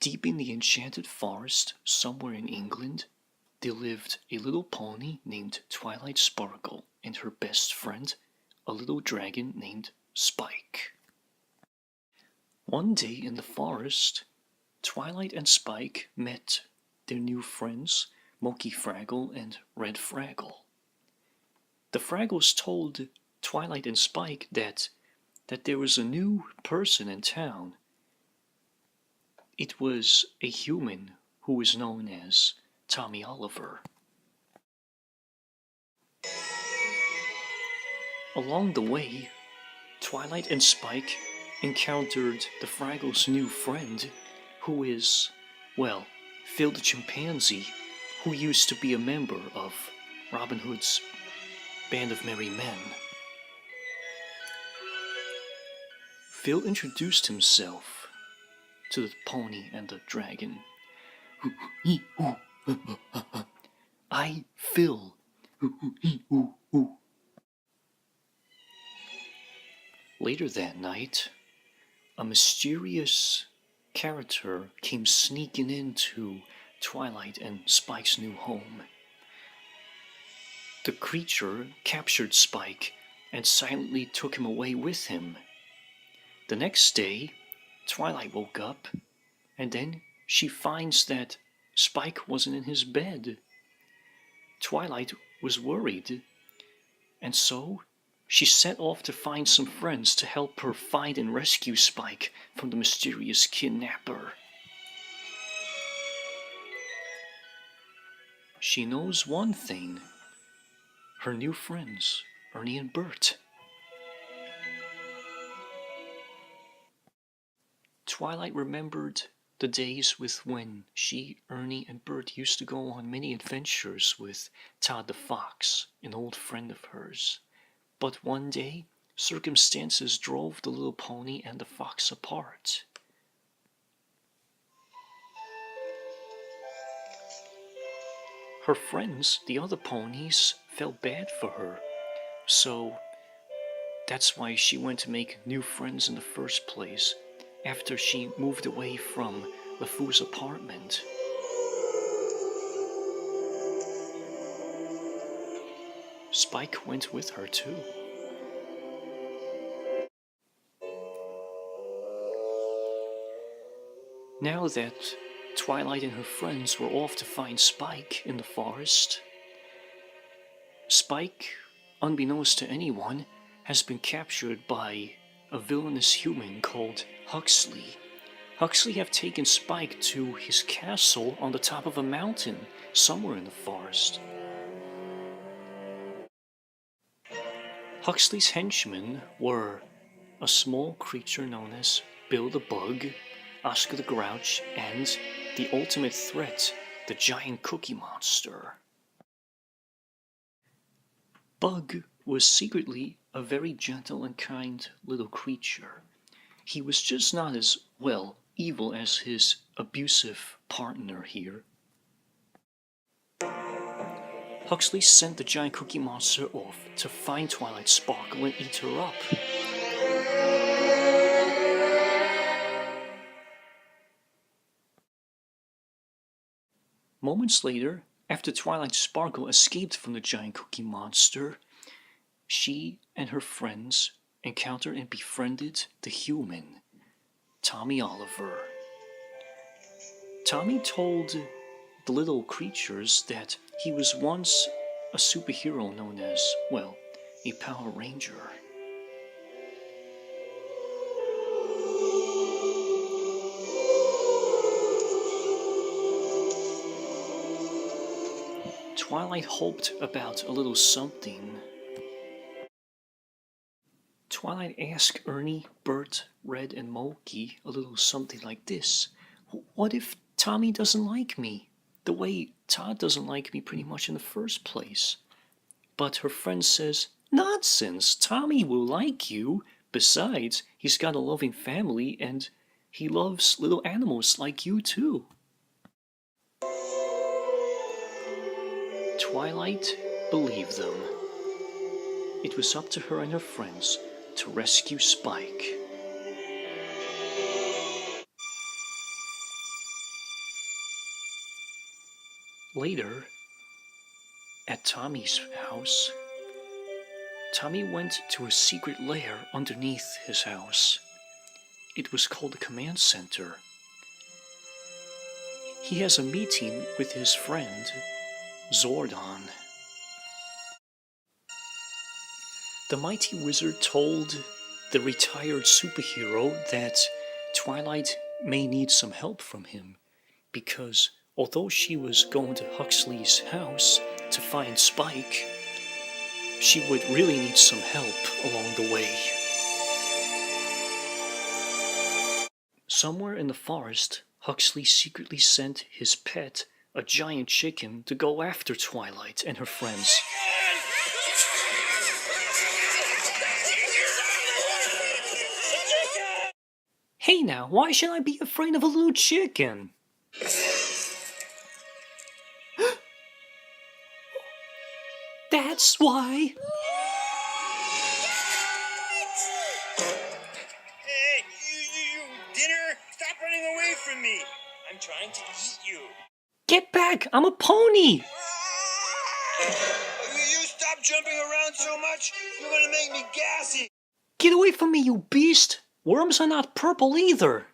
Deep in the enchanted forest, somewhere in England, there lived a little pony named Twilight Sparkle and her best friend, a little dragon named Spike. One day in the forest, Twilight and Spike met their new friends, Moki Fraggle and Red Fraggle. The Fraggles told Twilight and Spike that there was a new person in town. It was a human who was known as Tommy Oliver. Along the way, Twilight and Spike encountered the Fraggles' new friend, who is, well, Phil the chimpanzee, who used to be a member of Robin Hood's Band of Merry Men. Phil introduced himself to the pony and the dragon. I, Phil. Later that night, a mysterious character came sneaking into Twilight and Spike's new home. The creature captured Spike and silently took him away with him. The next day, Twilight woke up, and then she finds that Spike wasn't in his bed. Twilight was worried, and so she set off to find some friends to help her find and rescue Spike from the mysterious kidnapper. She knows one thing: her new friends, Ernie and Bert. Twilight remembered the days with when she, Ernie, and Bert used to go on many adventures with Todd the Fox, an old friend of hers. But one day, circumstances drove the little pony and the fox apart. Her friends, the other ponies, felt bad for her, so that's why she went to make new friends in the first place, after she moved away from LeFou's apartment. Spike went with her too. Now that Twilight and her friends were off to find Spike in the forest, Spike, unbeknownst to anyone, has been captured by a villainous human called Huxley. Huxley have taken Spike to his castle on the top of a mountain somewhere in the forest. Huxley's henchmen were a small creature known as Bill the Bug, Oscar the Grouch, and the ultimate threat, the giant Cookie Monster. Bug was secretly a very gentle and kind little creature. He was just not as, well, evil as his abusive partner here. Huxley sent the giant Cookie Monster off to find Twilight Sparkle and eat her up. Moments later, after Twilight Sparkle escaped from the giant Cookie Monster, she and her friends encountered and befriended the human, Tommy Oliver. Tommy told the little creatures that he was once a superhero known as, well, a Power Ranger. Twilight hoped about a little something. Twilight asked Ernie, Bert, Red, and Moki a little something like this. What if Tommy doesn't like me? The way Todd doesn't like me pretty much in the first place. But her friend says, nonsense, Tommy will like you. Besides, he's got a loving family and he loves little animals like you too. Twilight believed them. It was up to her and her friends to rescue Spike. Later, at Tommy's house, Tommy went to a secret lair underneath his house. It was called the command center. He has a meeting with his friend, Zordon. The mighty wizard told the retired superhero that Twilight may need some help from him, because although she was going to Huxley's house to find Spike, she would really need some help along the way. Somewhere in the forest, Huxley secretly sent his pet, a giant chicken, to go after Twilight and her friends. Hey now, why should I be afraid of a little chicken? That's why. Hey, you, dinner! Stop running away from me! I'm trying to eat you. Get back! I'm a pony! You stop jumping around so much, you're gonna make me gassy. Get away from me, you beast! Worms are not purple either.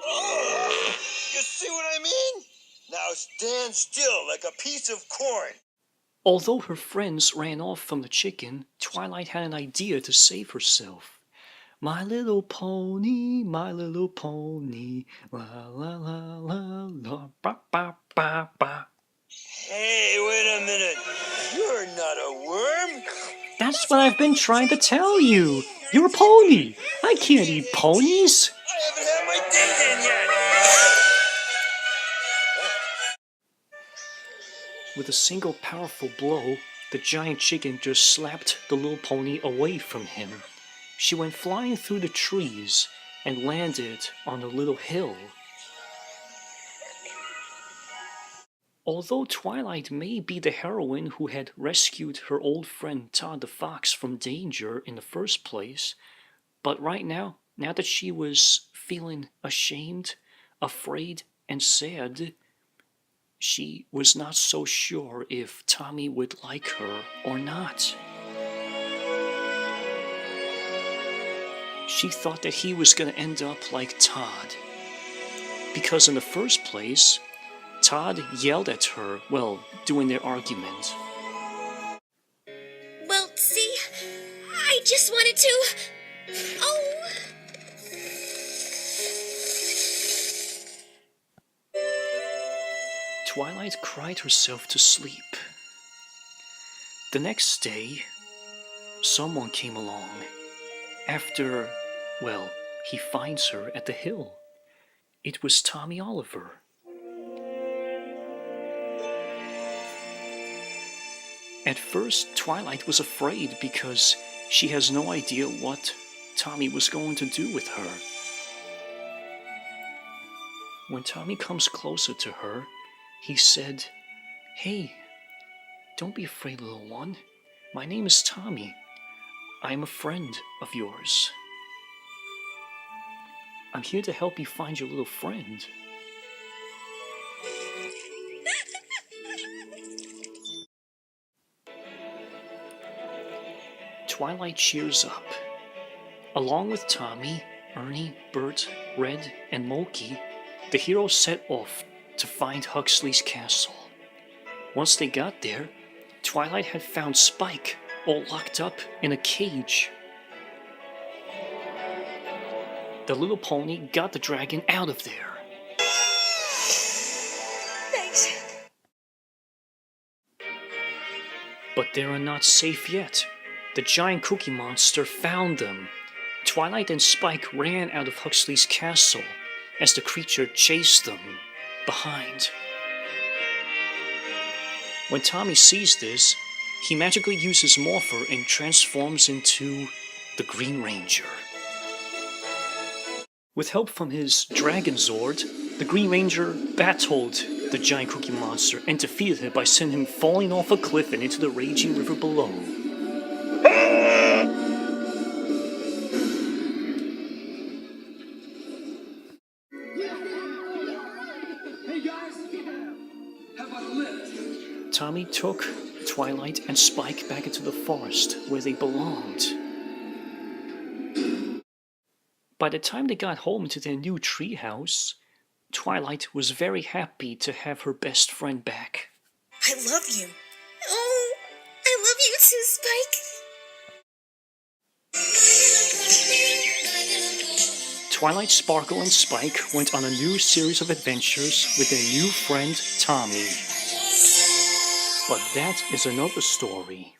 You see what I mean? Now stand still like a piece of corn. Although her friends ran off from the chicken, Twilight had an idea to save herself. My little pony, la la la la la, ba ba ba ba. Hey, wait a minute. You're not a worm. That's what I've been trying to tell you. You're a pony. I can't eat ponies. I haven't had my date in yet. With a single powerful blow, the giant chicken just slapped the little pony away from him. She went flying through the trees and landed on a little hill. Although Twilight may be the heroine who had rescued her old friend Todd the Fox from danger in the first place, but right now that she was feeling ashamed, afraid, and sad, she was not so sure if Tommy would like her or not. She thought that he was going to end up like Todd, because in the first place, Todd yelled at her, during their argument. Well, see, I just wanted to... Oh... Twilight cried herself to sleep. The next day, someone came along. After, he finds her at the hill. It was Tommy Oliver. At first, Twilight was afraid because she has no idea what Tommy was going to do with her. When Tommy comes closer to her, he said, "Hey, don't be afraid, little one. My name is Tommy. I am a friend of yours. I'm here to help you find your little friend." Twilight cheers up. Along with Tommy, Ernie, Bert, Red, and Moki, the heroes set off to find Huxley's castle. Once they got there, Twilight had found Spike all locked up in a cage. The little pony got the dragon out of there. Thanks. But they are not safe yet. The giant cookie monster found them. Twilight and Spike ran out of Huxley's castle as the creature chased them behind. When Tommy sees this, he magically uses Morpher and transforms into the Green Ranger. With help from his Dragon Zord, the Green Ranger battled the giant cookie monster and defeated it by sending him falling off a cliff and into the raging river below. Hey guys, how about a lift? Tommy took Twilight and Spike back into the forest where they belonged. By the time they got home to their new treehouse, Twilight was very happy to have her best friend back. I love you. Oh, I love you too, Spike. Twilight, Sparkle, and Spike went on a new series of adventures with their new friend, Tommy. But that is another story.